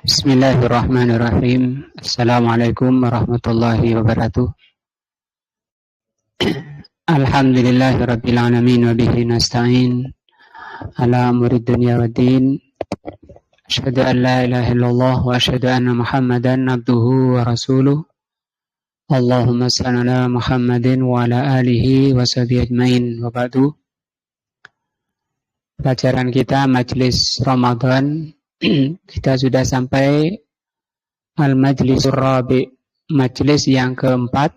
Bismillahirrahmanirrahim. Assalamualaikum warahmatullahi wabarakatuh. Alhamdulillahirabbil alamin wa bihi nasta'in ala umuri dunya waddin. Asyhadu an la ilaha illallah wa asyhadu anna Muhammadan abduhu wa rasuluh. Allahumma shalli ala Muhammadin wa ala alihi wa sahbihi ajmain. Wa ba'du. Pelajaran kita Majlis Ramadan. Kita sudah sampai Al-Majlisur Rabi', majlis yang keempat.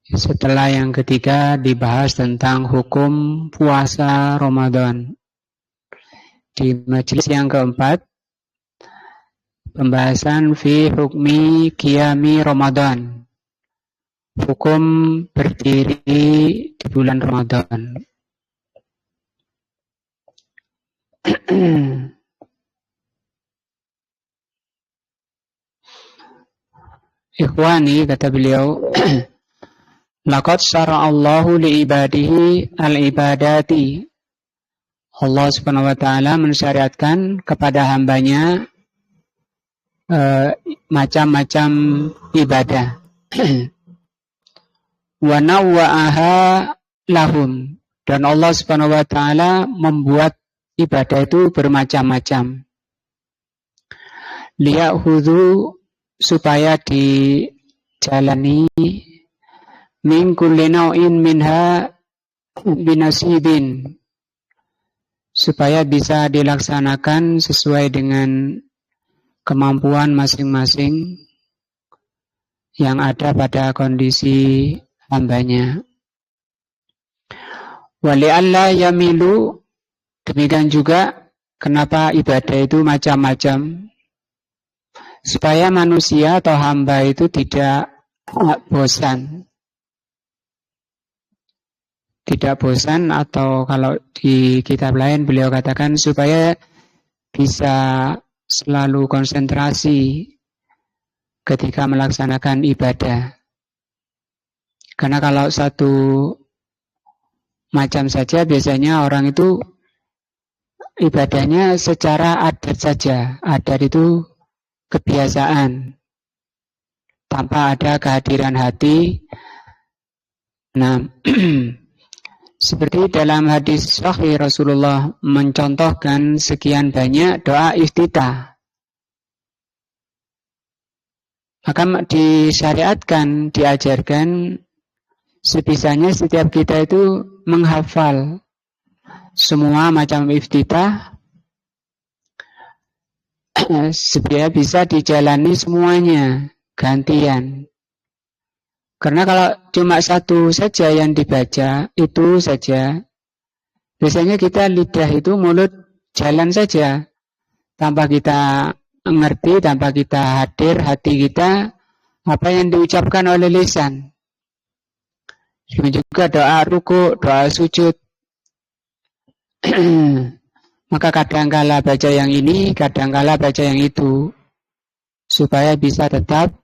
Setelah yang ketiga dibahas tentang hukum puasa Ramadan. Di majlis yang keempat, pembahasan fi hukmi qiyami Ramadan. Hukum berdiri di bulan Ramadan. Ikhwani, kata beliau, laqad syara'allahu li'ibadihi al-ibadati. Allah Subhanahu wa ta'ala mensyariatkan kepada hambanya macam-macam ibadah. Wa nawwa'aha lahum. Dan Allah Subhanahu wa ta'ala membuat ibadah itu bermacam-macam. Liya'khudhu, supaya dijalani min kulli naw'in minha binasibin, supaya bisa dilaksanakan sesuai dengan kemampuan masing-masing yang ada pada kondisi hambanya. Wali alla yamilu, demikian juga kenapa ibadah itu macam-macam, supaya manusia atau hamba itu tidak bosan. Tidak bosan, atau kalau di kitab lain beliau katakan supaya bisa selalu konsentrasi ketika melaksanakan ibadah. Karena kalau satu macam saja biasanya orang itu ibadahnya secara adat saja. Adat itu kebiasaan, tanpa ada kehadiran hati. Nah, seperti dalam hadis sahih Rasulullah mencontohkan sekian banyak doa iftitah. Maka disyariatkan, diajarkan sebisanya setiap kita itu menghafal semua macam iftitah, supaya bisa dijalani semuanya gantian. Karena kalau cuma satu saja yang dibaca, itu saja, biasanya kita lidah itu, mulut jalan saja, tanpa kita mengerti, tanpa kita hadir hati kita apa yang diucapkan oleh lisan. Juga doa ruku, doa sujud. Maka kadangkala baca yang ini, kadangkala baca yang itu, supaya bisa tetap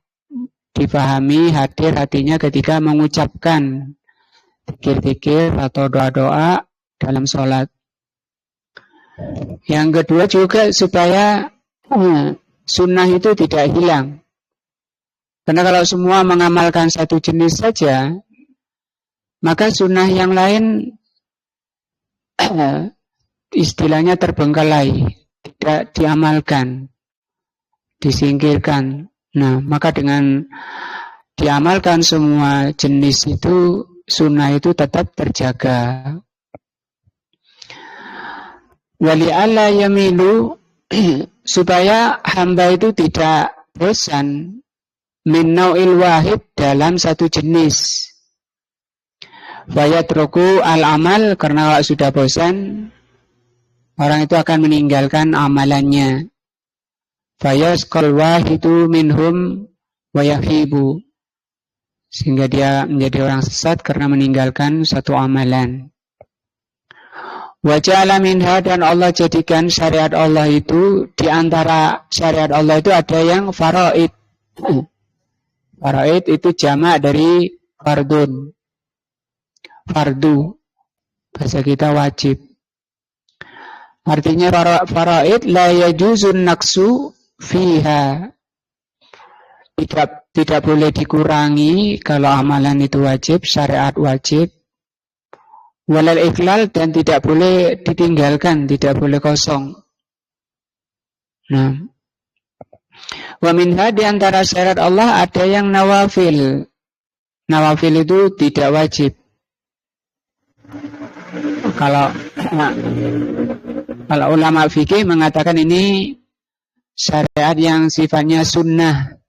dipahami, hadir hatinya ketika mengucapkan zikir-zikir atau doa-doa dalam sholat. Yang kedua juga supaya sunnah itu tidak hilang. Karena kalau semua mengamalkan satu jenis saja, maka sunnah yang lain istilahnya terbengkalai, tidak diamalkan, disingkirkan. Nah, maka dengan diamalkan semua jenis itu, sunnah itu tetap terjaga. Wali alla yamilu, supaya hamba itu tidak bosan min nau'il wahid, dalam satu jenis. Fayatruku al-amal, karena kalau sudah bosan, orang itu akan meninggalkan amalannya. Fayasqal wahidu minhum wa yahibu, sehingga dia menjadi orang sesat karena meninggalkan satu amalan. Wa ja'ala minha, dan Allah jadikan syariat Allah itu, di antara syariat Allah itu ada yang faraid. Faraid itu jamak dari fardun. Fardu, bahasa kita wajib. Artinya faraid la yajuzun naqsu fiha. Tidak boleh dikurangi kalau amalan itu wajib, syariat wajib. Walal ikhlal, dan tidak boleh ditinggalkan, tidak boleh kosong. Nah, wa minha, di antara syarat Allah ada yang nawafil. Nawafil itu tidak wajib. Kalau ulama fikih mengatakan ini syariat yang sifatnya sunnah,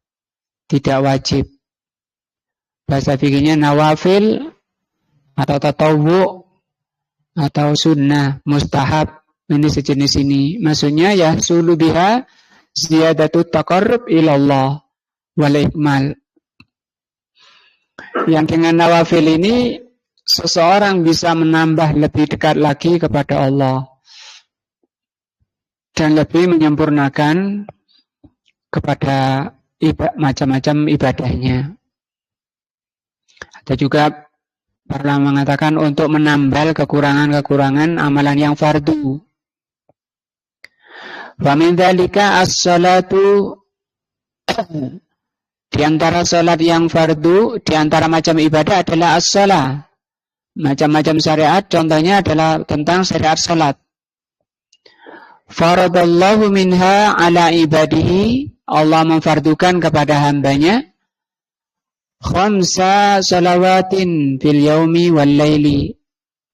tidak wajib. Bahasa fikihnya nawafil atau tatawwu atau sunnah, mustahab, ini sejenis ini. Maksudnya ya sulu biha ziyadatu taqarrub ilallah wal ikmal. Yang dengan nawafil ini seseorang bisa menambah lebih dekat lagi kepada Allah dan lebih menyempurnakan kepada macam-macam ibadahnya. Ada juga pernah mengatakan untuk menambal kekurangan-kekurangan amalan yang fardu. Wa min dzalika as-salatu, di antara salat yang fardu, di antara macam ibadah adalah as-salah. Macam-macam syariat contohnya adalah tentang syariat salat. Faradallahu minha ala ibadihi, Allah memfardukan kepada hambanya khamsa salawatin fil yaumi wal laili,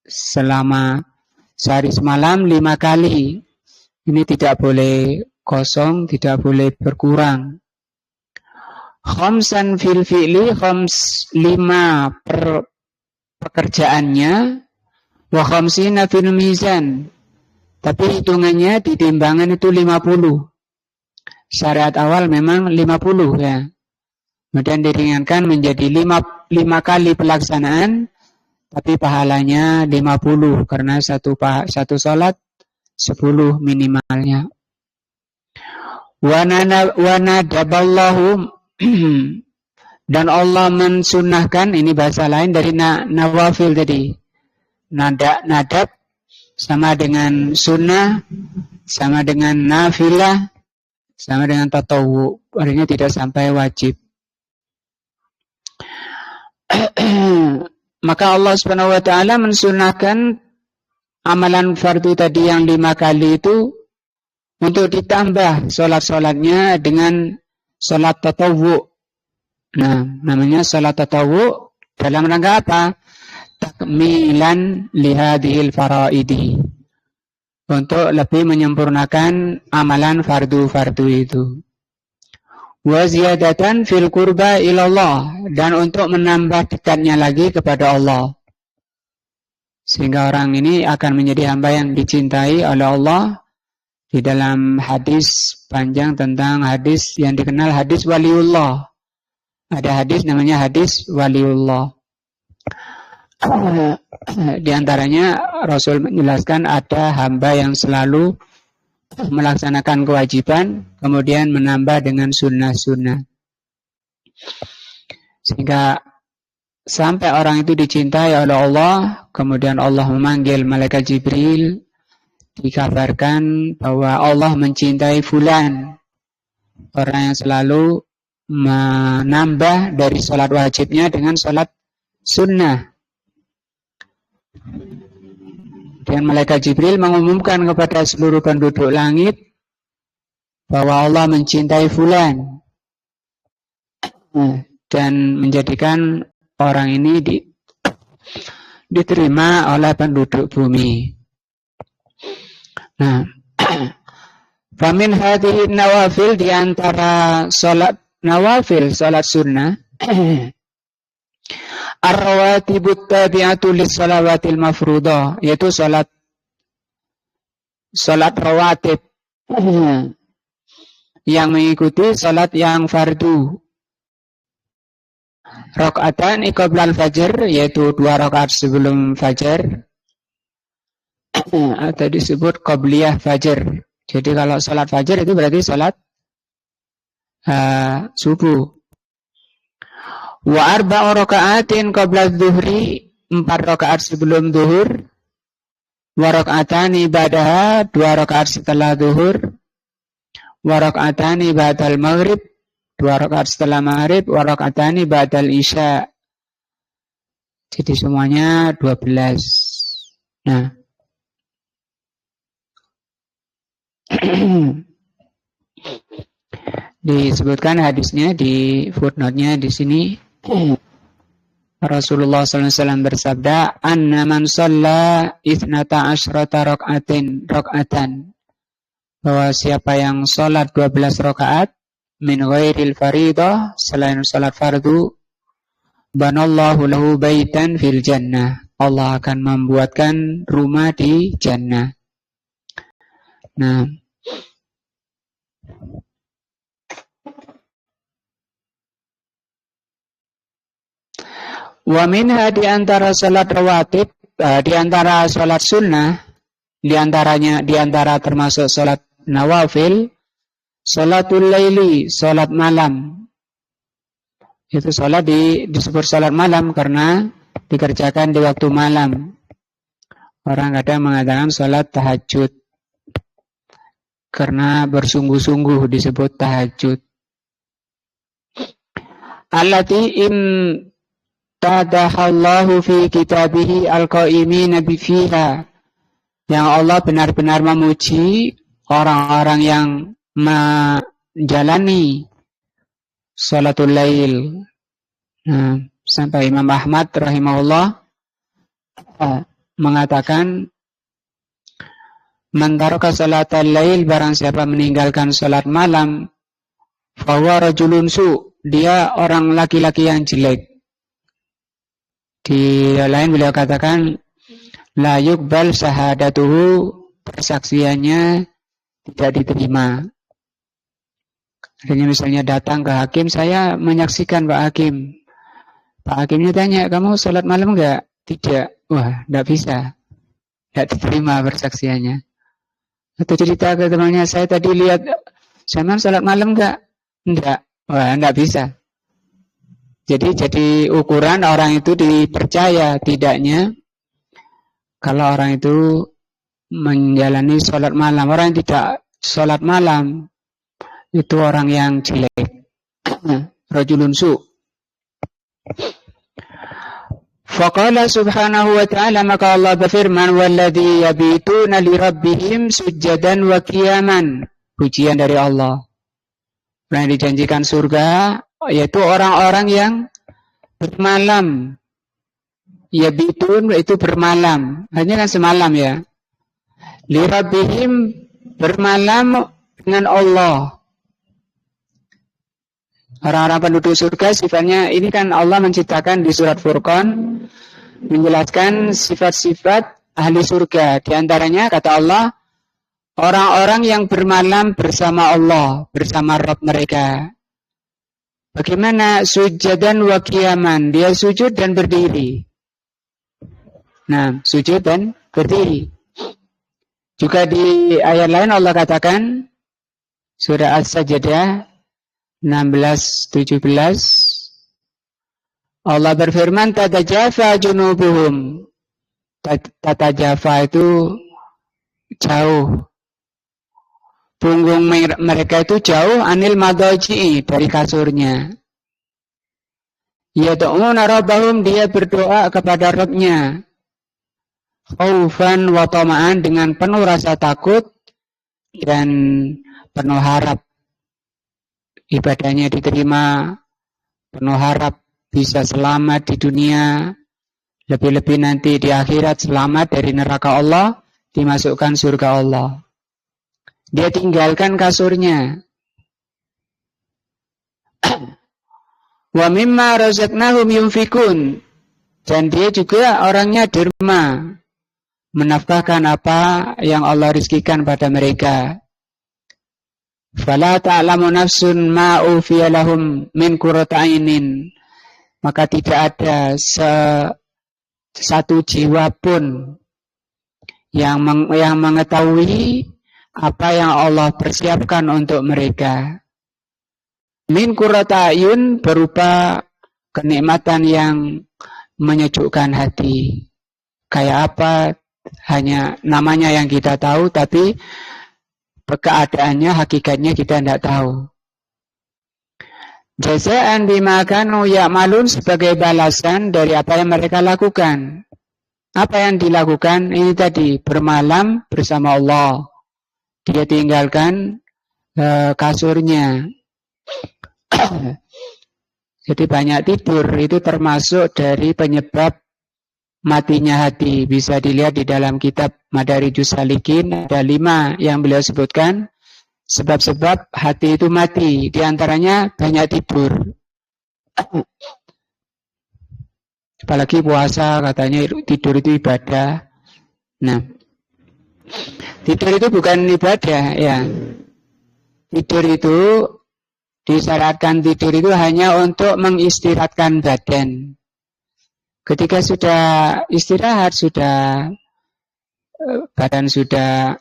selama sehari semalam 5 kali. Ini tidak boleh kosong, tidak boleh berkurang. Khamsan fil fi'li, 5 pekerjaannya, wa khamsina fil mizan, tapi hitungannya di timbangan itu 50. Syariat awal memang 50 ya. Kemudian diringankan menjadi 5 kali pelaksanaan, tapi pahalanya 50 karena satu salat 10 minimalnya. Wa nadaballahu, dan Allah mensunnahkan, ini bahasa lain dari nawafil tadi. Nadab sama dengan sunnah, sama dengan nafilah, sama dengan tatawwu, artinya tidak sampai wajib. Maka Allah Subhanahu wa taala mensunnahkan amalan fardu tadi yang 5 kali itu untuk ditambah salat-salatnya dengan salat tatawwu. Nah, namanya salat tatawwu dalam rangka apa? Takmilan lihadihil faraidi, untuk lebih menyempurnakan amalan fardu-fardu itu. Wa ziyadatan fil qurba ilallah, dan untuk menambah dekatnya lagi kepada Allah, sehingga orang ini akan menjadi hamba yang dicintai oleh Allah. Di dalam hadis panjang tentang hadis yang dikenal hadis waliullah, ada hadis namanya hadis waliullah. Di antaranya Rasul menjelaskan ada hamba yang selalu melaksanakan kewajiban, kemudian menambah dengan sunnah-sunnah, sehingga sampai orang itu dicintai oleh Allah. Kemudian Allah memanggil malaikat Jibril, dikabarkan bahwa Allah mencintai fulan, orang yang selalu menambah dari sholat wajibnya dengan sholat sunnah. Dan malaikat Jibril mengumumkan kepada seluruh penduduk langit bahwa Allah mencintai fulan, dan menjadikan orang ini diterima oleh penduduk bumi. Nah, famin hadhihi nawafil, di antara salat nawafil, salat sunnah, ar-rawatibut tabi'atu lis-salawatil mafruḍah, yaitu salat rawatib yang mengikuti salat yang fardu. Rakaatan qoblal fajr, yaitu 2 rakaat sebelum fajar, atau disebut qobliyah fajr. Jadi kalau salat fajar itu berarti salat subuh. Wa 4 rakaatin qabla dzuhri, 4 rakaat sebelum zuhur. wa raka'atani ba'daha, 2 rakaat setelah zuhur, wa raka'atani ba'dal maghrib, 2 rakaat setelah maghrib, wa raka'atani ba'dal isya. Jadi semuanya 12. Nah. Disebutkan hadisnya di footnote-nya di sini. Rasulullah SAW bersabda, "Anna man shalla 12 raka'atan." Bahwa siapa yang sholat 12 rakaat min ghairil faridah, selain sholat fardu, banallahu lahu baitan fil jannah. Allah akan membuatkan rumah di jannah. Nah, wa minha, di antara salat rawatib, di antara salat sunnah, di antara termasuk salat nawafil, salatul laili, salat malam. Itu salat disebut salat malam karena dikerjakan di waktu malam. Orang kadang mengatakan salat tahajud karena bersungguh-sungguh disebut tahajud. Allati tadahallahu fi kitabihi al-qaimina bifiha, yang Allah benar-benar memuji orang-orang yang menjalani salatul lail. Nah, sampai Imam Ahmad rahimahullah mengatakan, man taraka salatal lail, barang siapa meninggalkan salat malam, fahuwa rajulun su, dia orang laki-laki yang jelek. Di lain beliau katakan, la yuqbal syahadatuhu, persaksiannya tidak diterima. Artinya misalnya datang ke hakim, saya menyaksikan Pak Hakim. Pak Hakimnya tanya, kamu sholat malam enggak? Tidak. Wah, enggak bisa. Enggak diterima persaksiannya. Atau cerita ke temannya, saya tadi lihat, saya sholat malam enggak? Enggak. Wah, enggak bisa. Jadi ukuran orang itu dipercaya tidaknya kalau orang itu menjalani sholat malam. Orang yang tidak sholat malam itu orang yang jelek. Rajulun su. Faqala subhanahu wa ta'ala, maka Allah berfirman, walladzi yabituna li rabbihim sujjadan wa qiyaman. Pujian dari Allah. Yang dijanjikan surga yaitu orang-orang yang bermalam. Yabitun itu bermalam. Hanya kan semalam ya. Li rabbihim, bermalam dengan Allah. Orang-orang penduduk surga sifatnya, ini kan Allah menciptakan di surat Furqan, menjelaskan sifat-sifat ahli surga. Di antaranya kata Allah, orang-orang yang bermalam bersama Allah, bersama Rabb mereka. Bagaimana? Sujadan wa qiyaman, dia sujud dan berdiri. Nah, sujud dan berdiri. Juga di ayat lain Allah katakan, surah As-Sajdah 16-17, Allah berfirman, tatajafa junubuhum. Tatajafa itu jauh. Punggung mereka itu jauh, anil madaji'i, dari kasurnya. Yad'una rabbahum, dia berdoa kepada Rabbnya. Khaufan wa tama'an, dengan penuh rasa takut dan penuh harap ibadahnya diterima, penuh harap bisa selamat di dunia, lebih-lebih nanti di akhirat selamat dari neraka Allah, dimasukkan surga Allah. Dia tinggalkan kasurnya. Wa mimma razaqnahum yunfikun, dan dia juga orangnya derma, menafkahkan apa yang Allah rizkikan pada mereka. Fala ta'lamu nafsun ma ufiya lahum min qurrati ainin, maka tidak ada satu jiwa pun yang mengetahui apa yang Allah persiapkan untuk mereka. Min qurrati ayun, berupa kenikmatan yang menyejukkan hati. Kayak apa? Hanya namanya yang kita tahu, tapi keadaannya, hakikatnya kita tidak tahu. Jazaan bima kanu ya'malun, sebagai balasan dari apa yang mereka lakukan. Apa yang dilakukan? Ini tadi, bermalam bersama Allah. Dia tinggalkan kasurnya. Jadi banyak tidur, itu termasuk dari penyebab matinya hati. Bisa dilihat di dalam kitab Madarijus Salikin, ada 5 yang beliau sebutkan sebab-sebab hati itu mati. Di antaranya banyak tidur. Apalagi puasa, katanya tidur itu ibadah. Nah, tidur itu bukan ibadah, ya. Tidur itu disyaratkan, tidur itu hanya untuk mengistirahatkan badan. Ketika sudah istirahat, sudah badan sudah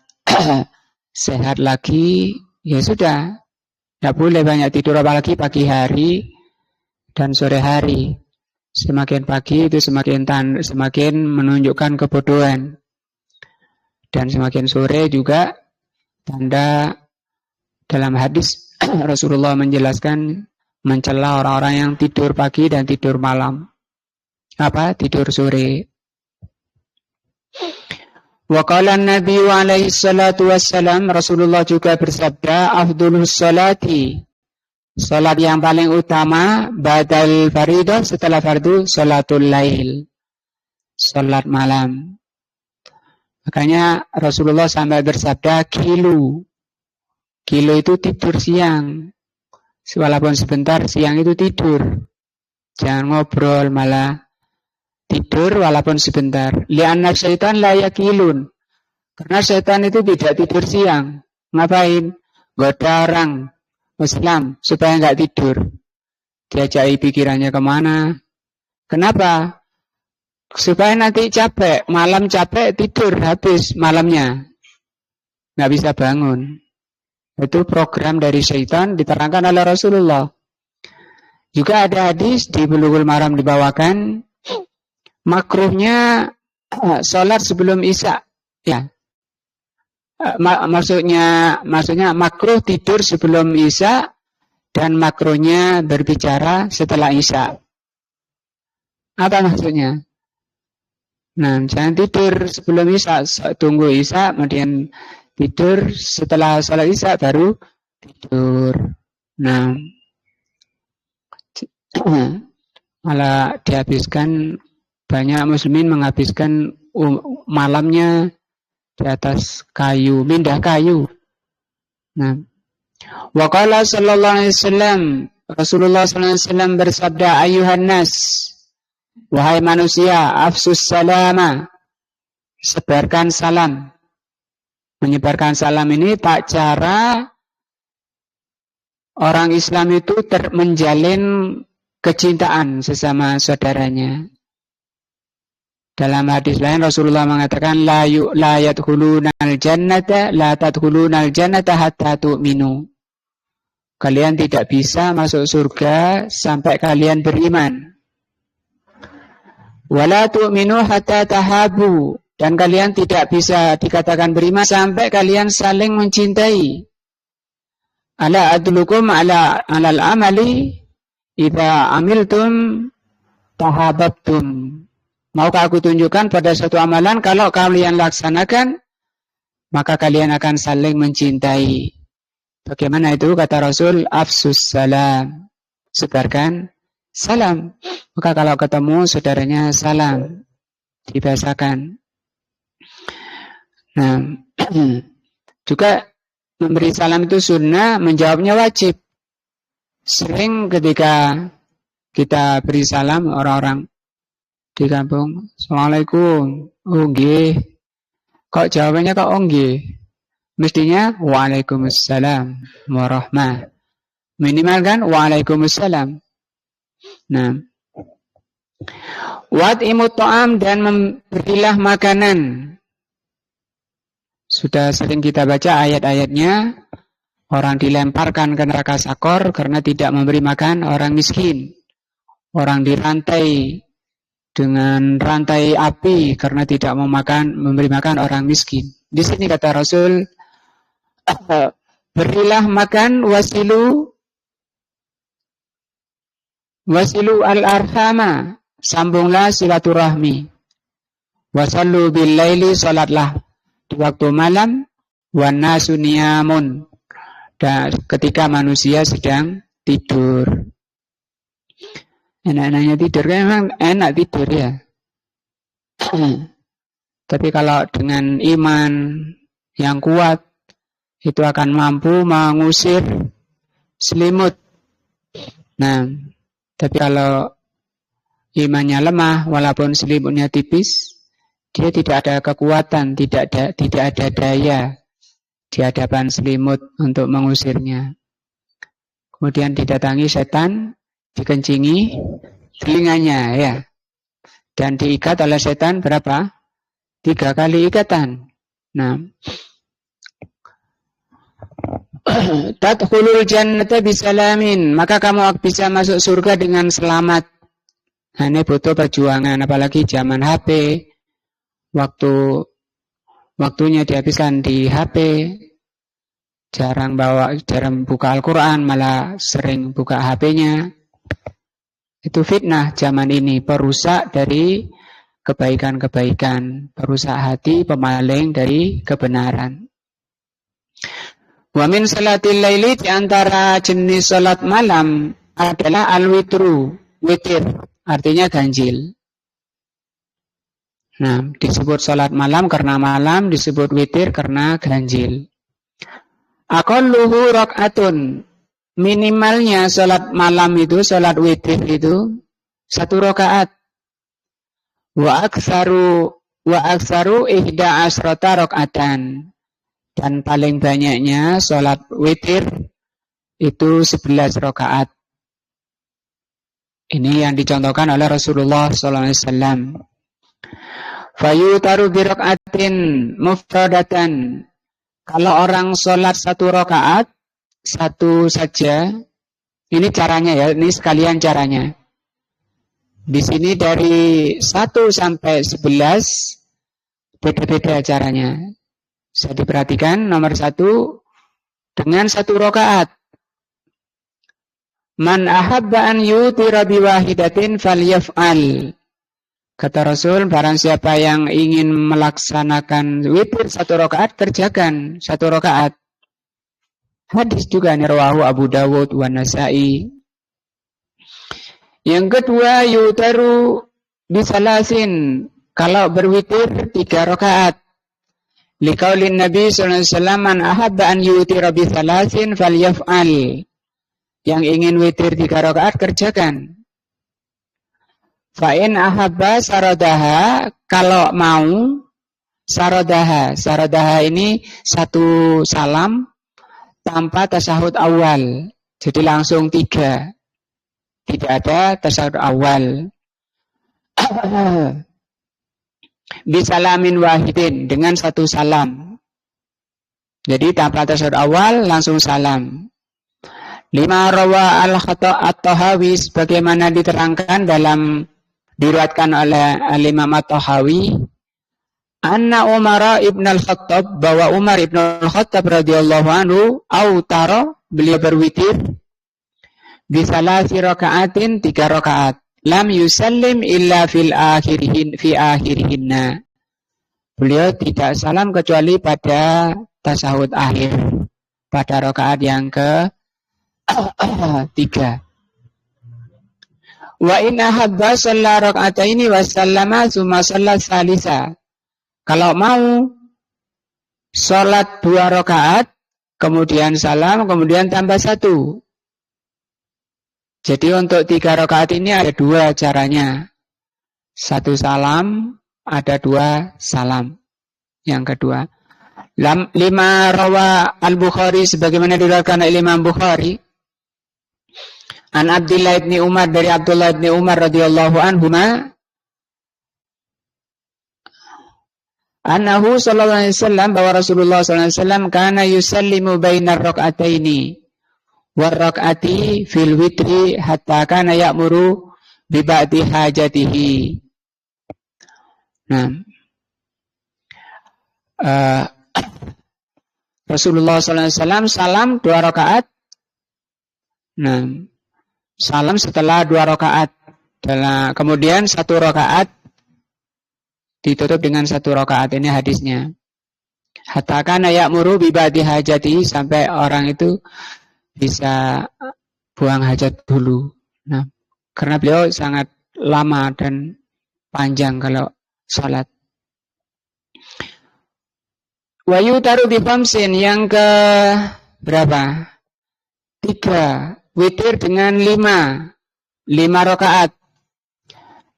sehat lagi, ya sudah. Tidak boleh banyak tidur, apalagi pagi hari dan sore hari. Semakin pagi itu semakin menunjukkan kebodohan. Dan semakin sore juga tanda, dalam hadis Rasulullah menjelaskan mencela orang-orang yang tidur pagi dan tidur malam. Tidur sore. Wa qala an-nabi alaihi salatu wassalam, Rasulullah juga bersabda, afdhalus salati, salat yang paling utama ba'dal faridah, setelah fardu, salatul lail, salat malam. Makanya Rasulullah sampai bersabda kilu itu tidur siang. Walaupun sebentar, siang itu tidur. Jangan ngobrol, malah tidur walaupun sebentar. Li'anna syaitan la yakilun. Karena syaitan itu tidak tidur siang. Ngapain? Goda orang Islam supaya nggak tidur. Diajai pikirannya kemana? Kenapa? Supaya nanti capek, malam capek, tidur habis malamnya. Nggak bisa bangun. Itu program dari syaitan, diterangkan oleh Rasulullah. Juga ada hadis di Bulughul Maram dibawakan, makruhnya sholat sebelum isya. Ya. Maksudnya makruh tidur sebelum isya dan makruhnya berbicara setelah isya. Apa maksudnya? Nah, jangan tidur sebelum isya, tunggu isya, kemudian tidur, setelah sholat isya baru tidur. Nah, malah dihabiskan, banyak muslimin menghabiskan malamnya di atas kayu, mindah kayu. Nah, wa qala sallallahu alaihi wasallam, Rasulullah sallallahu alaihi wasallam bersabda, ayuhan nas, wahai manusia, afsus salama, sebarkan salam. Menyebarkan salam ini tak cara orang Islam itu menjalin kecintaan sesama saudaranya. Dalam hadis lain Rasulullah mengatakan la yadkhulunal jannata hatta tu'minu. Kalian tidak bisa masuk surga sampai kalian beriman. Wala tu'minu hatta tahabu. Dan kalian tidak bisa dikatakan beriman sampai kalian saling mencintai. Ala adlukum alal amali idza amiltum tahabbtum. Maukah aku tunjukkan pada suatu amalan, kalau kalian laksanakan maka kalian akan saling mencintai. Bagaimana itu? Kata Rasul, afsus salam, sebarkan salam. Maka kalau ketemu saudaranya salam, dibiasakan. Nah, juga memberi salam itu sunnah, menjawabnya wajib. Sering ketika kita beri salam orang-orang di kampung, assalamualaikum, oh nggih. Kok jawabannya kok oh nggih? Mestinya waalaikumsalam warahmah. Minimal kan waalaikumsalam. Nah, wat'imut ta'am, dan memberilah makanan. Sudah sering kita baca ayat-ayatnya, orang dilemparkan ke neraka sakor karena tidak memberi makan orang miskin, orang dirantai dengan rantai api karena tidak memberi makan orang miskin. Di sini kata Rasul, berilah makan wasilu al-arhama, sambunglah silaturahmi. Wasallu bil laili, salatlah di waktu malam, wan nasu niyamun, dan ketika manusia sedang tidur. Enak-enaknya tidur kan memang enak tidur ya. Tapi kalau dengan iman yang kuat itu akan mampu mengusir selimut. Nah, tapi kalau imannya lemah walaupun selimutnya tipis, dia tidak ada kekuatan, tidak ada daya di hadapan selimut untuk mengusirnya. Kemudian didatangi setan, dikencingi telinganya ya. Dan diikat oleh setan berapa? 3 kali ikatan. Nah, tadkhulul jannata bisalamin, maka kamu bisa masuk surga dengan selamat. Nah, ini butuh perjuangan, apalagi zaman HP. Waktunya dihabiskan di HP, jarang buka Al-Quran, malah sering buka HP-nya. Itu fitnah zaman ini, perusak dari kebaikan-kebaikan, perusak hati, pemaling dari kebenaran. Wa min salatil laili, di antara jenis salat malam adalah al-witru, witir, artinya ganjil. Nah, disebut salat malam karena malam, disebut witir karena ganjil. Aqalluhu rak'atun, minimalnya salat malam itu, salat witir itu 1 rakaat. Wa aktsaru ihda asrata rak'atan, dan paling banyaknya salat witir itu 11 rakaat. Ini yang dicontohkan oleh Rasulullah SAW. Fayutaru birak'atin mufradatan, kalau orang sholat 1 rakaat, 1 saja. Ini caranya ya, ini sekalian caranya. Di sini dari 1 sampai 11 beda-beda caranya. Bisa diperhatikan, nomor 1 dengan 1 rakaat. Man ahabba an yutira biwahidatin falyaf'al. Kata Rasul, barang siapa yang ingin melaksanakan witir 1 rakaat, kerjakan 1 rakaat. Hadis juga nih, rawahu Abu Dawud wa Nasa'i. Yang kedua, yutaru bisalasin, kalau berwitir 3 rakaat. Liqaulin Nabi sallallahu alaihi wasallam, man ahabba an yutira bisalasin falyaf'al. Yang ingin witir 3 rakaat, kerjakan. Fa'in ahabba saradaha, kalau mau saradaha. Saradaha ini 1 salam tanpa tasyahud awal. Jadi langsung 3. Tidak ada tasyahud awal. Bisalamin wahidin, dengan 1 salam. Jadi tanpa tasyahud awal langsung salam. 5 rawa al-Tahawi, sebagaimana diterangkan dalam diriwayatkan oleh Imam At-Tahawi, anna Umar ibn al-Khattab, bahwa Umar ibn al-Khattab radhiyallahu anhu autara, beliau berwitir bisalasi raka'atin 3 rakaat, lam yusallim illa fi akhirihinna, beliau tidak salam kecuali pada tasyahud akhir, pada rakaat yang ke 3. Wa in ahabba shalla rak'ataini wa sallama tsumma shalla salisa. Kalau mau salat 2 rakaat, kemudian salam, kemudian tambah 1. Jadi untuk 3 rakaat ini ada 2 caranya. 1 salam, ada 2 salam. Yang kedua, 5 rawa al-Bukhari, sebagaimana diriwayatkan oleh Imam Bukhari, an Abdullah bin Umar, dari Abdullah bin Umar radhiyallahu anhuma, annahu sallallahu alaihi wasallam, bahwa Rasulullah sallallahu alaihi wasallam kana yusallimu bainar rak'ataini war rak'ati fil witri hatta kana ya'muru bi ba'di hajatihi. Nah, Rasulullah SAW salam 2 rakaat. Nah, salam setelah 2 rakaat. Kemudian 1 rakaat ditutup dengan 1 rakaat. Ini hadisnya. Hatta kana ya'muru bi ba'di hajati, sampai orang itu bisa buang hajat dulu. Nah, karena beliau sangat lama dan panjang kalau salat. Wa yutaru bi khamsin, yang ke berapa? 3. Witir dengan 5 rakaat.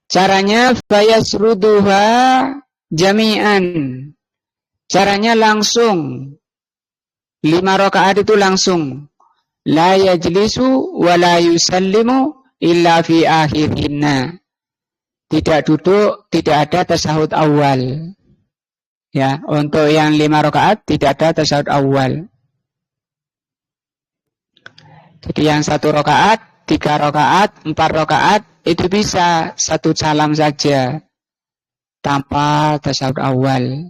Caranya fayasruduha jami'an. Caranya langsung. 5 rakaat itu langsung. La yajlisu wa la yusallimu illa fi akhirhinna. Tidak duduk, tidak ada tasyahud awal. Ya, untuk yang 5 rakaat tidak ada tasyahud awal. Jadi yang 1 rakaat, 3 rakaat, 4 rakaat itu bisa 1 salam saja tanpa tasyahud awal.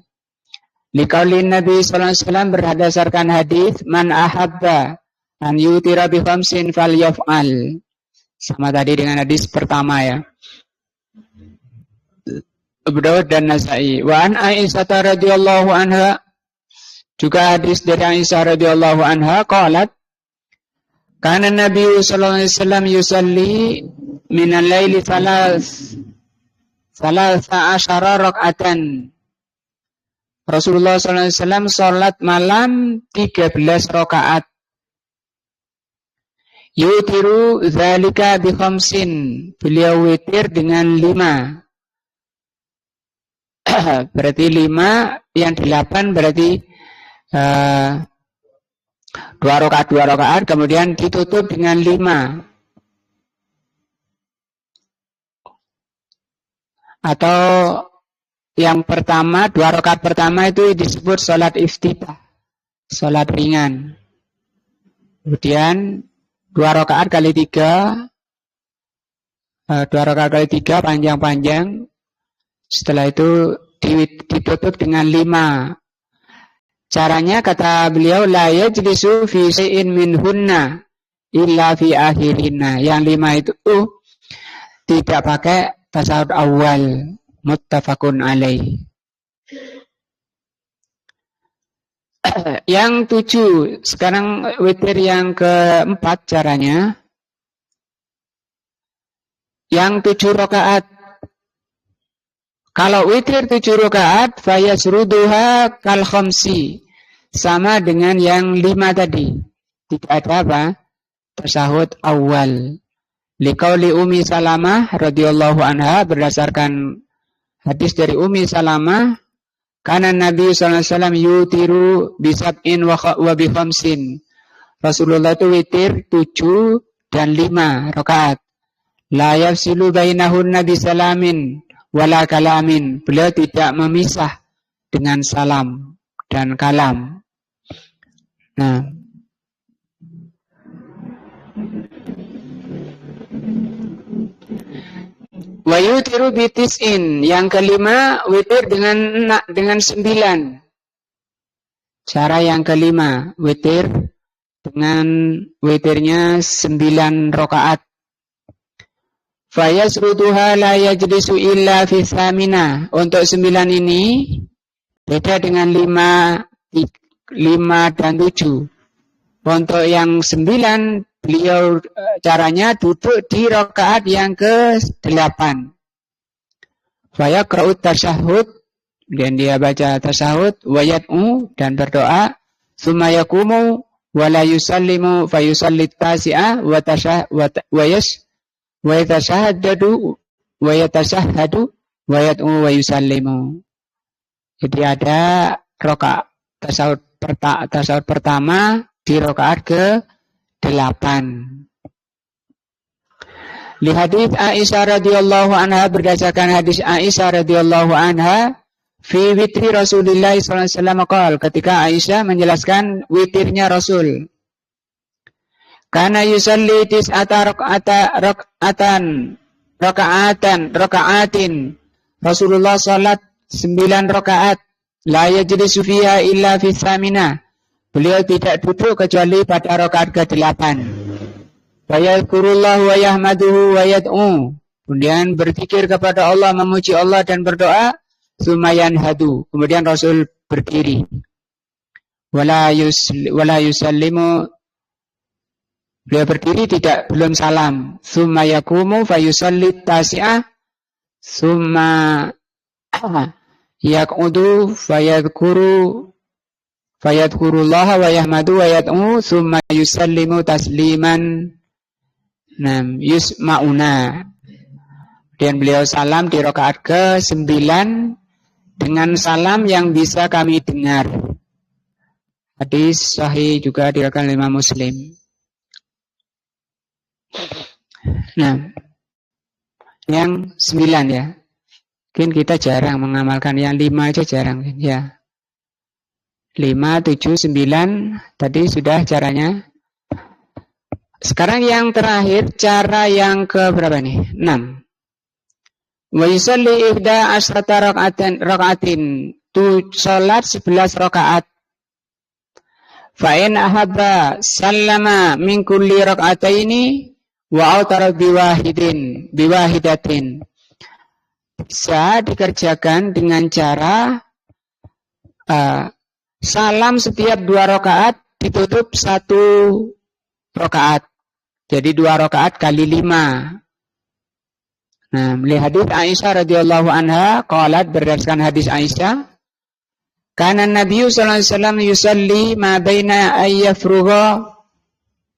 Liqaulin Nabi sallallahu alaihi wasallam, berdasarkan hadis, man ahabba an yutira bi khamsin falyaf'al. Sama tadi dengan hadis pertama ya. Abu Dawud dan Nasa'i. Wa an Aisyah radhiyallahu anha, juga hadis dari Aisyah radhiyallahu anha, qalat kana Nabi sallallahu alaihi wasallam yusalli min al-laili 13 raka'atan. Rasulullah sallallahu alaihi wasallam salat malam 13 rakaat. Yutiru dzalika bi khamsin. Beliau witir dengan 5. Berarti 5, yang 8 berarti 2 rakaat, kemudian ditutup dengan 5. Atau yang pertama, 2 rakaat pertama itu disebut sholat iftitah, sholat ringan. Kemudian 2 rakaat kali 3, 2 rakaat kali 3 panjang-panjang. Setelah itu ditutup dengan 5. Caranya kata beliau, la yajlisu fi shay'in minhunna illa fi akhirina. Yang 5 itu tidak pakai tasyahud awal. Muttafaqun alaih. Yang 7, sekarang witir yang keempat caranya. Yang 7 rakaat. Kalau witir 7 rakaat, fayasruduha kal khamsi. Sama dengan yang 5 tadi. Tidak ada apa? Tasyahud awal. Liqauli Ummi Salamah radhiyallahu anha, berdasarkan hadis dari Ummi Salamah, kana Nabi sallallahu alaihi wasallam yutiru bi sab'in wa bi khamsin. Rasulullah itu witir 7 dan 5 rakaat. La yafsilu bainahunna bi salamin wala kalamin. Beliau tidak memisah dengan salam dan kalam. Nah, wa yutiru bi tis'in. Yang kelima, witir dengan 9. Cara yang kelima, witir dengan witirnya 9 rakaat. Fayasruduha la yajlisu illa fi thamina. Untuk 9 ini beda dengan 5 dan 7. Untuk yang 9, beliau caranya duduk di rakaat yang ke-8. Fayaqra'ut tasyahud, dan dia baca tasyahud, wayat'u, dan berdoa, tsumma yaqumu wa la yusallimu fayusallit tasi'ah wa yatashahhadu wa yat'u wa yusallimu. Jadi ada rakaat tasyahud pertama di rakaat ke-8. Li hadits Aisyah radhiyallahu anha, berdasarkan hadis Aisyah radhiyallahu anha, fi witri Rasulullah sallallahu alaihi wasallam qala, ketika Aisyah menjelaskan witirnya Rasul. Kana yusalli tis'ata raka'atin. Rasulullah salat 9 rakaat, la yajlisu fiha illa fi tsamina. Beliau tidak duduk kecuali pada rakaat ke-8. Wa yadhkurullahu wa yahmaduhu wa yad'u. Kemudian berzikir kepada Allah, memuji Allah dan berdoa. Sumayan hadu. Kemudian Rasul berdiri. Wala yusallimu. Beliau berdiri belum salam. Summa yakumu fayusallit tasi'ah. Summa yaqudu fayadhkurullaha wa yahmadu wa yad'u. Summa yusallimu tasliman. Yusma'una. Dan beliau salam di rakaat ke-9 dengan salam yang bisa kami dengar. Hadis sahih juga diriwayatkan oleh Imam Muslim. Nah, yang 9 ya. Mungkin kita jarang mengamalkan, yang 5 aja jarang ya. 5, 7, 9 tadi sudah caranya. Sekarang yang terakhir, cara yang ke berapa nih? 6. Wa yusalli ihda asyrata raka'atin. Tu salat 11 rakaat. Fa in ahabba sallama min kulli raka'ataini wa autara biwahidatin. Bisa dikerjakan dengan cara salam setiap 2 rakaat ditutup 1 rakaat. Jadi 2 rakaat kali 5. Nah, melihat hadis Aisyah radhiyallahu anha, qalat berdasarkan hadis Aisyah, kana Nabi sallallahu alaihi wasallam yusalli ma baina ayyafrugha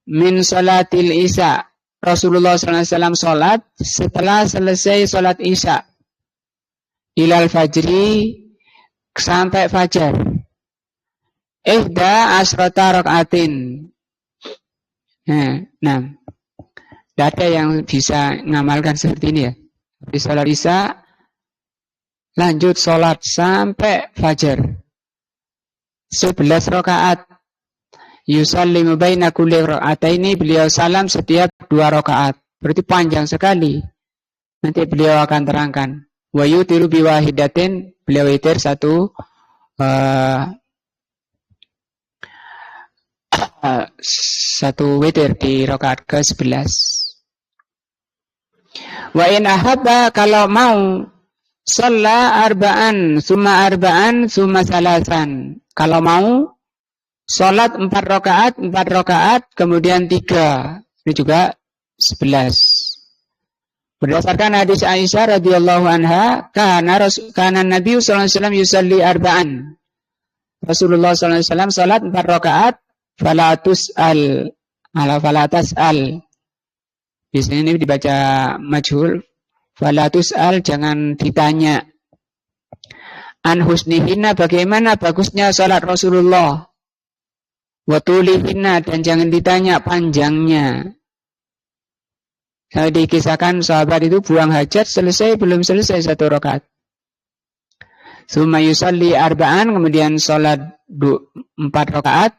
min salatil isya. Rasulullah sallallahu alaihi wasallam salat setelah selesai salat isya ilal fajri sampai fajar. Ihda asrata rakaatin. Nah, tidak ada yang bisa ngamalkan seperti ini ya. Di salat isya lanjut salat sampai fajar 11 rakaat. Yusallimu baina kulli raka'ataini, beliau salam setiap 2 rakaat. Berarti panjang sekali. Nanti beliau akan terangkan. Wa yutiru biwahidatin, beliau witir 1 witir di rakaat ke-11. Wa in ahabba, kalau mau, shalla arba'an, summa salasan. Kalau mau, salat 4 rakaat, kemudian 3. Ini juga 11. Berdasarkan hadis Aisyah radhiyallahu anha, kana Nabi sallallahu alaihi wasallam yusalli arba'an. Rasulullah sallallahu alaihi wasallam salat 4 rakaat, fala tas'al. Di sini ini dibaca majhul. Fala tus'al, jangan ditanya. An husnihinna, bagaimana bagusnya salat Rasulullah. Wa tulihinna, dan jangan ditanya panjangnya. Saya dikisahkan sahabat itu buang hajat, belum selesai 1 rakaat. Summa yusalli arba'an, kemudian salat 4 rakaat.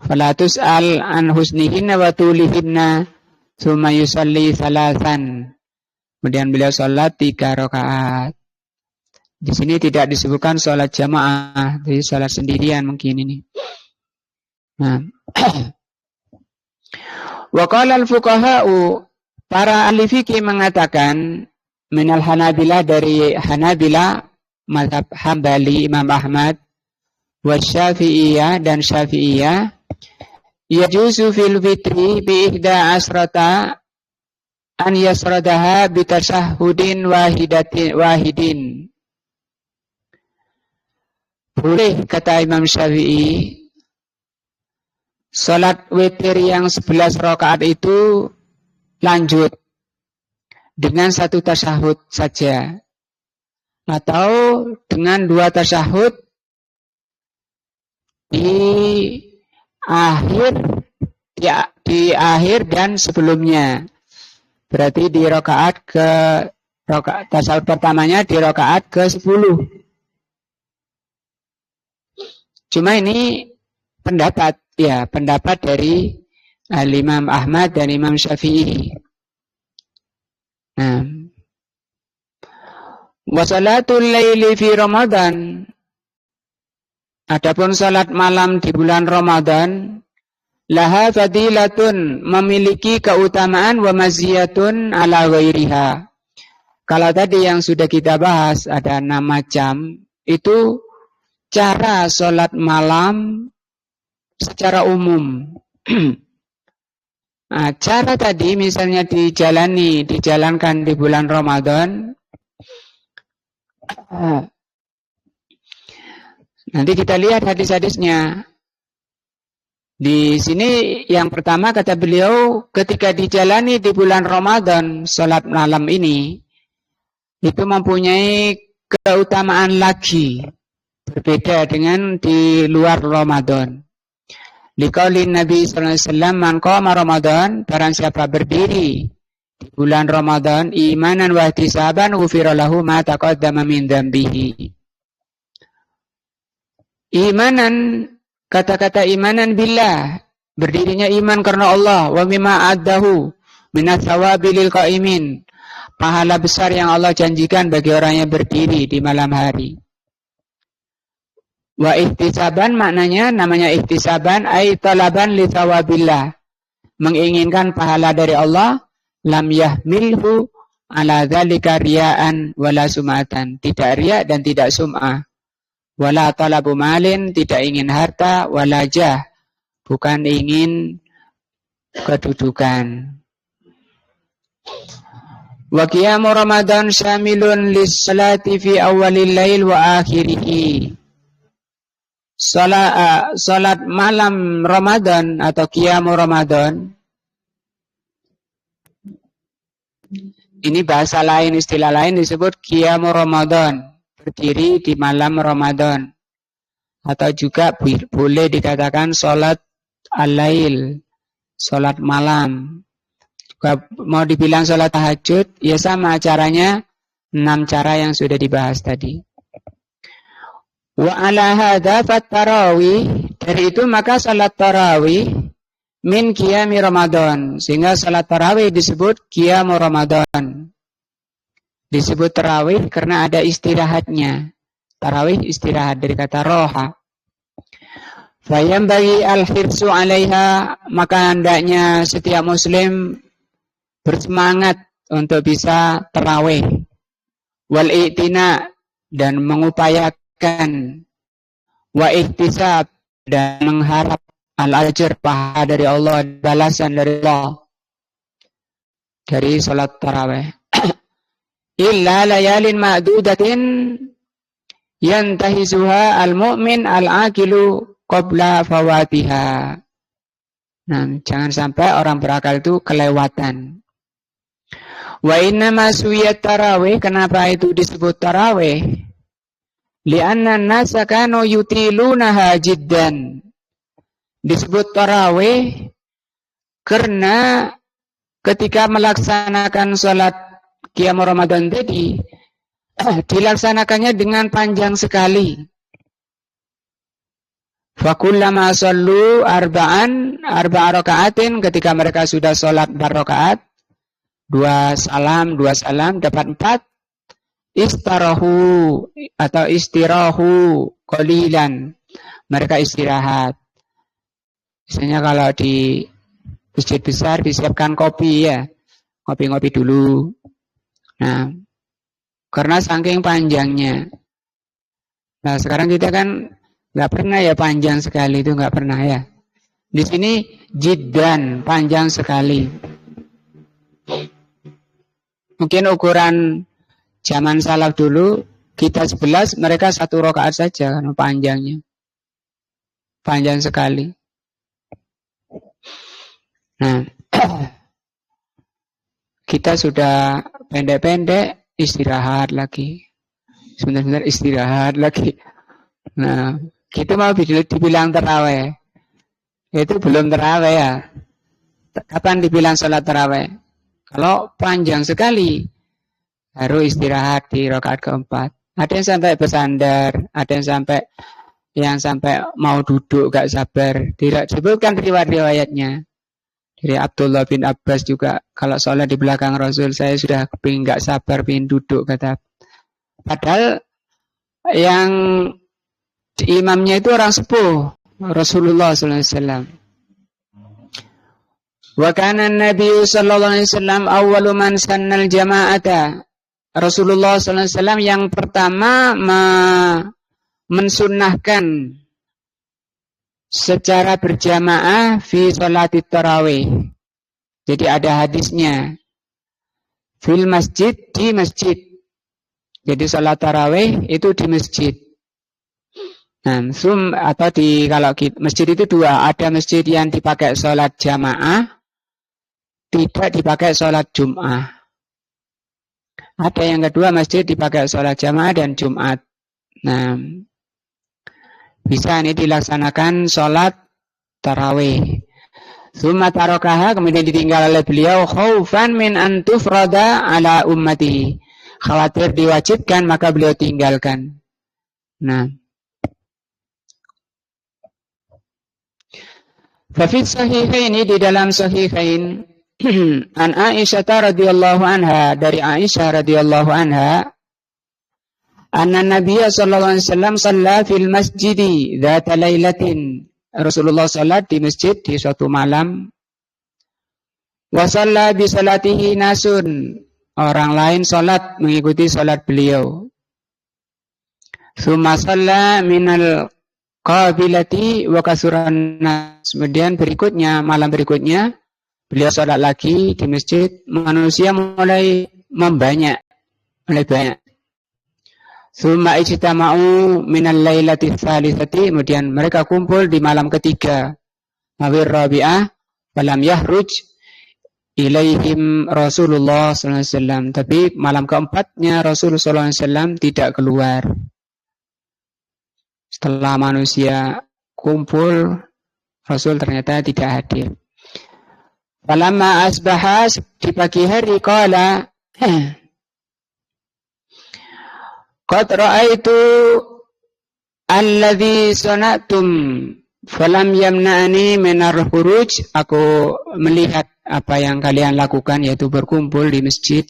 Fala tus'al an husnihinna wa tulihinna. Summa yusalli salasan. Kemudian beliau salat 3 rakaat. Di sini tidak disebutkan salat jamaah, jadi salat sendirian mungkin ini. Nah. Wa qala al-fuqaha'u, para ahli fikih mengatakan, minal Hanabilah, dari Hanabilah, mazhab Hambali Imam Ahmad, wa Syafi'iyah dan Syafi'iyah, yajuzu fil fitri bi ihda asrata an yasradaha bi tashahhudin wahidin. Boleh, kata Imam Syafi'i, salat witir yang 11 rakaat itu lanjut dengan 1 tasyahud saja, atau dengan 2 tasyahud di akhir dan sebelumnya. Berarti di rakaat tasyahud pertamanya di rakaat ke-10. Cuma ini pendapat dari Imam Ahmad dan Imam Syafi'i. Nah, Wa salatul laili fi Ramadan. Adapun salat malam di bulan Ramadan, laha fadilatun, memiliki keutamaan, wa maziyatun ala ghairiha. Kalau tadi yang sudah kita bahas ada 6 macam, itu cara salat malam secara umum. Nah, cara tadi misalnya dijalankan di bulan Ramadan. Nanti kita lihat hadis-hadisnya. Di sini yang pertama kata beliau, ketika dijalani di bulan Ramadan, salat malam ini, itu mempunyai keutamaan lagi. Berbeda dengan di luar Ramadan. Liqaulin Nabi SAW, man qama Ramadan, barang siapa berdiri di bulan Ramadan, imanan wa ihtisaban, ghufira lahu ma taqaddama min dzambihi. Imanan, kata-kata imanan billah, berdirinya iman karena Allah, wa mimma addahu minat thawabi lil qaimin, pahala besar yang Allah janjikan bagi orang yang berdiri di malam hari. Wa ihtisaban namanya ihtisaban ay talaban li thawabillah, menginginkan pahala dari Allah, lam yahmilhu ala dzalika riya'an wala sum'atan, tidak riya dan tidak sum'ah. Wala talabu malin, tidak ingin harta, wala jah, bukan ingin kedudukan. Wa qiyamu Ramadan syamilun lis-salati fi awwalil lail wa akhirih. Salat malam Ramadan atau qiyamu Ramadan, ini bahasa lain, istilah lain disebut qiyamu Ramadan, berdiri di malam Ramadan, atau juga boleh dikatakan salat al-lail, salat malam. Juga mau dibilang salat tahajud, ya sama caranya, 6 cara yang sudah dibahas tadi. Wa ala hadza tarawih, dari itu maka salat tarawih min qiyami Ramadan, sehingga salat tarawih disebut qiyamu Ramadan. Disebut tarawih karena ada istirahatnya. Tarawih istirahat dari kata roha. Fayam bagi al-hirsu alaiha, maka hendaknya setiap muslim bersemangat untuk bisa tarawih. Wal i'tina, dan mengupayakan, wa ihtisab, dan mengharap al-ajr, pahala dari Allah, balasan dari Allah dari salat tarawih. Illa layalin ma'dudatin yantahizuha al-mu'min al-aqilu qabla fawatiha. Nah, jangan sampai orang berakal itu kelewatan. Wa inna ma suwiyat tarawih, kenapa itu disebut tarawih? Li'anna an-nasa kanu yutilunaha jiddan. Disebut tarawih karena ketika melaksanakan salat qiyamu Ramadan tadi, dilaksanakannya dengan panjang sekali. Fakullama sallu arba'a raka'atin, ketika mereka sudah salat 4 rakaat, 2 salam dapat 4, istirahu atau istirahu qalilan, mereka istirahat. Misalnya kalau di masjid besar disiapkan kopi ya, ngopi-ngopi dulu. Nah, karena saking panjangnya. Nah, sekarang kita kan nggak pernah ya panjang sekali, itu nggak pernah ya. Di sini jiddan, panjang sekali. Mungkin ukuran zaman salaf dulu, kita 11, mereka 1 rakaat saja karena panjangnya. Panjang sekali. Nah, kita sudah pendek-pendek, istirahat lagi. Sebentar-sebentar istirahat lagi. Nah, kita mau dibilang tarawih. Itu belum tarawih ya. Kapan dibilang salat tarawih? Kalau panjang sekali, harus istirahat di rakaat keempat. Ada yang sampai bersandar, ada yang sampai mau duduk gak sabar. Tidak disebutkan riwayat-riwayatnya. Dari Abdullah bin Abbas juga, kalau sholat di belakang Rasul, saya sudah pengen gak sabar, pengen duduk, kata Padahal yang imamnya itu orang sepuh, Rasulullah sallallahu alaihi wasallam. Wa kana an-nabiy sallallahu alaihi wasallam awwalu man sannal jama'ata. Rasulullah sallallahu alaihi wasallam yang pertama mensunnahkan secara berjamaah fi sholati tarawih. Jadi ada hadisnya. Fil masjid, di masjid. Jadi sholat tarawih itu di masjid. Nah, atau kalau masjid itu dua, ada masjid yang dipakai sholat jamaah, tidak dipakai sholat Jum'ah. Ada yang kedua, masjid dipakai sholat jamaah dan Jumat. Nah, bisa ini dilaksanakan sholat tarawih. Summa tarokaha, kemudian ditinggal oleh beliau, khaufan min antufrada ala ummatihi. Khawatir diwajibkan, maka beliau tinggalkan. Nah, fafid sahihaini, di dalam sahihain, an Aisyah radhiyallahu anha, dari Aisyah radhiyallahu anha, anna Nabiya sallallahu alaihi wasallam shalla fil masjidi dzata lailatin. Rasulullah salat di masjid di suatu malam. Wa shalla bi salatihi nasun. Orang lain salat mengikuti salat beliau. Tsumma shalla minal qabilati wa kasuran nas. Kemudian berikutnya, malam berikutnya beliau salat lagi di masjid, manusia mulai banyak. Summa ijtama'u minal lailati tsalitsati, kemudian mereka kumpul di malam ketiga. Mawir rabi'ah falam yahruj ilaihim Rasulullah sallallahu alaihi wasallam, tapi malam keempatnya Rasulullah sallallahu alaihi wasallam tidak keluar. Setelah manusia kumpul, Rasul ternyata tidak hadir. Falamma asbaha, di pagi hari, qala qad ra'aitu alladhi sana'tum falam yamna'ani minar khuruj. Aku melihat apa yang kalian lakukan, yaitu berkumpul di masjid,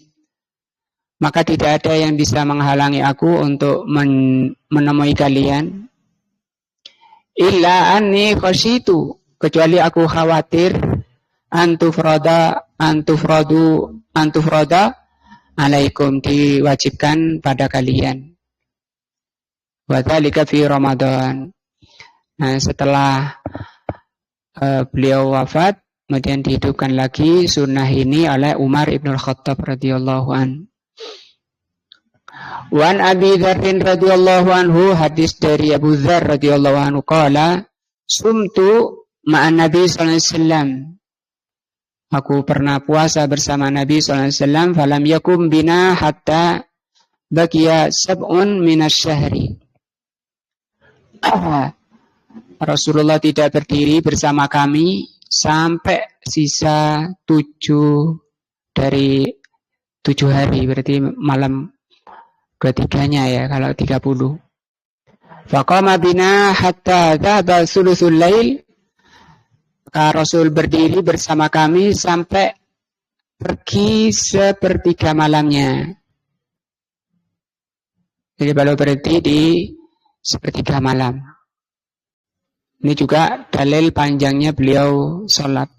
maka tidak ada yang bisa menghalangi aku untuk menemui kalian. Illa anni khasyitu, kecuali aku khawatir antufrada alaikum, diwajibkan pada kalian. Wa dzalika fi Ramadan. Nah, setelah beliau wafat, kemudian dihidupkan lagi sunnah ini oleh Umar ibn al-Khattab radhiyallahu an. Wan Abi Dzarrin radhiyallahu anhu, hadis dari Abu Dzar radhiyallahu anhu, qala sumtu ma'an Nabi sallallahu alaihi wasallam. Aku pernah puasa bersama Nabi sallallahu alaihi wasallam, falam yakum bina hatta baqiya sab'un minasyahri. Rasulullah tidak berdiri bersama kami sampai sisa 7 dari 7 hari, berarti malam ketiganya ya, kalau 30. Faqama bina hatta dhaba sulusul lail. Rasul berdiri bersama kami sampai pergi sepertiga malamnya. Jadi baru berhenti di sepertiga malam. Ini juga dalil panjangnya beliau sholat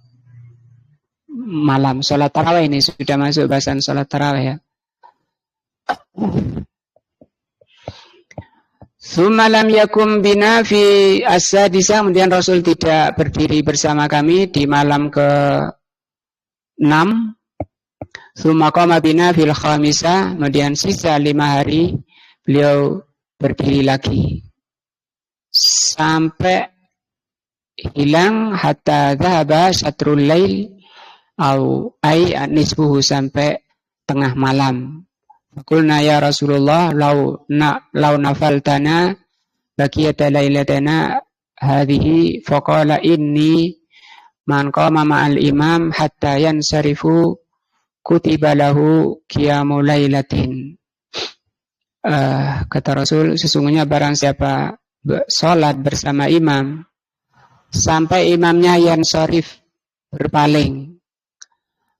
malam. Sholat tarawih ini sudah masuk bahasan sholat tarawih ya. Tsumma lam yakum bina fi as-sadisa, kemudian Rasul tidak berdiri bersama kami di malam ke-6. Tsumma qama bina fil khamisa, kemudian sisa 5 hari beliau berdiri lagi sampai hilang hatta dhahaba syatrul lail au ai nisbuhu, sampai tengah malam. Qulna ya Rasulullah lau nafaltana baqiyata lailatana hadhihi, faqala inni man qama ma'al imam hatta yansarifu kutiba lahu qiyamul lailatin. Kata Rasul, sesungguhnya barang siapa salat bersama imam sampai imamnya yansarif, berpaling,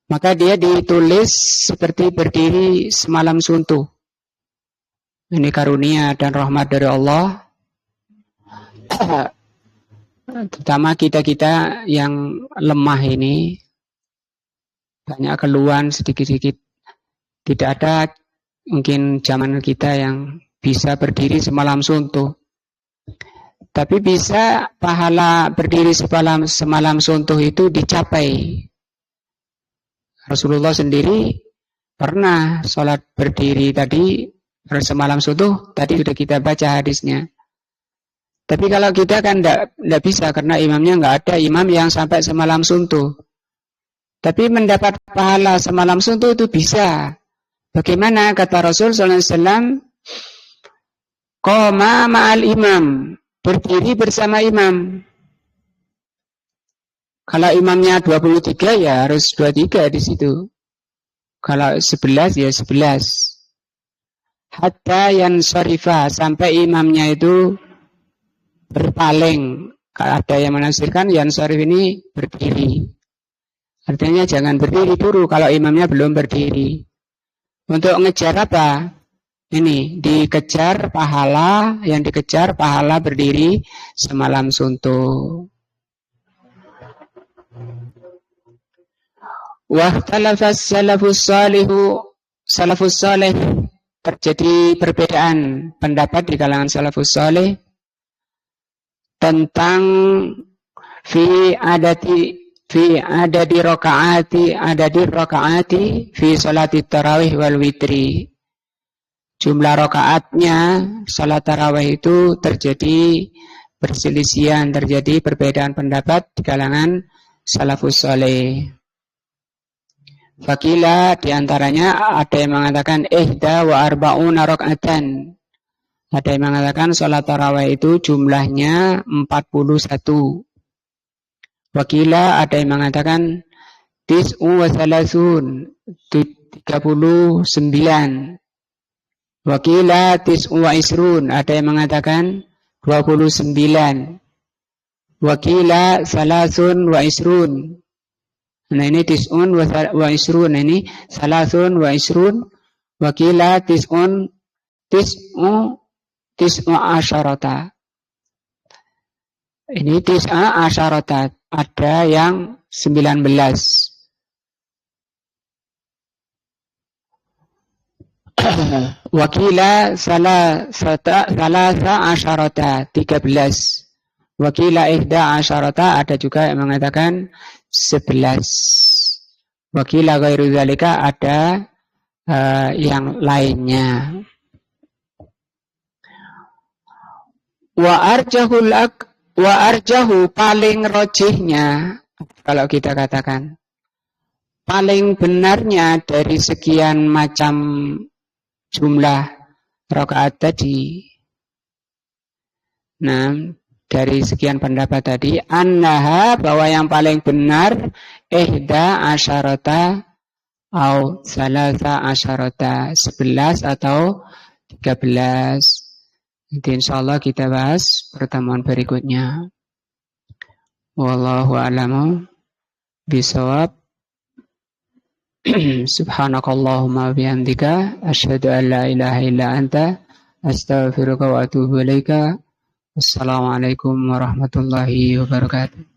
maka dia ditulis seperti berdiri semalam suntuk. Ini karunia dan rahmat dari Allah. Terutama kita-kita yang lemah ini, banyak keluhan sedikit-sedikit. Tidak ada mungkin zaman kita yang bisa berdiri semalam suntuk. Tapi bisa pahala berdiri semalam suntuk itu dicapai. Rasulullah sendiri pernah sholat berdiri tadi semalam suntuk, tadi sudah kita baca hadisnya. Tapi kalau kita kan tidak bisa karena imamnya nggak ada imam yang sampai semalam suntuk. Tapi mendapat pahala semalam suntuk itu bisa. Bagaimana kata Rasul SAW? Qoma ma'al imam, berdiri bersama imam. Kalau imamnya 23 ya harus 23 di situ. Kalau 11 ya 11. Hatta yansarifa, sampai imamnya itu berpaling. Kalau ada yang menafsirkan yansarif ini berdiri. Artinya jangan berdiri dulu kalau imamnya belum berdiri. Untuk ngejar apa? Ini dikejar pahala, yang dikejar pahala berdiri semalam suntuk. Wahtalafas salafus salih, terjadi perbedaan pendapat di kalangan salafus salih tentang fi adadi rakaati fi salati tarawih wal witri. Jumlah rakaatnya salat tarawih itu terjadi perselisihan, terjadi perbedaan pendapat di kalangan salafus saleh. Fakila diantaranya ada yang mengatakan ihda wa arba'una raka'atan. Ada yang mengatakan salat tarawih itu jumlahnya 41. Wakila ada yang mengatakan tis'u wa salasun 39. Wakila tis'u wa isrun, ada yang mengatakan 29. Wakila salasun wa isrun. Nah ini tis'un wa isrun, ini salasun wa isrun. Wakila tis'u asyarata. Ini tis'a asyarata, ada yang 19. Wakila salasa asyarata, 13. Wakila ihda asyarata, ada juga yang mengatakan 11. Wakila ghairu dzalika, ada yang lainnya. Wa arjahu paling rojihnya, kalau kita katakan paling benarnya dari sekian macam jumlah rakaat tadi. Nah, dari sekian pendapat tadi, annaha, bahwa yang paling benar ihda asyarata atau salasa asyarata, 11 atau 13. Nanti insyaallah kita bahas pertemuan berikutnya. Wallahu a'lamu bishawab. Subhanakallahumma bihamdika asyhadu an la ilaha illa anta astaghfiruka wa atubu ilaika. Assalamualaikum warahmatullahi wabarakatuh.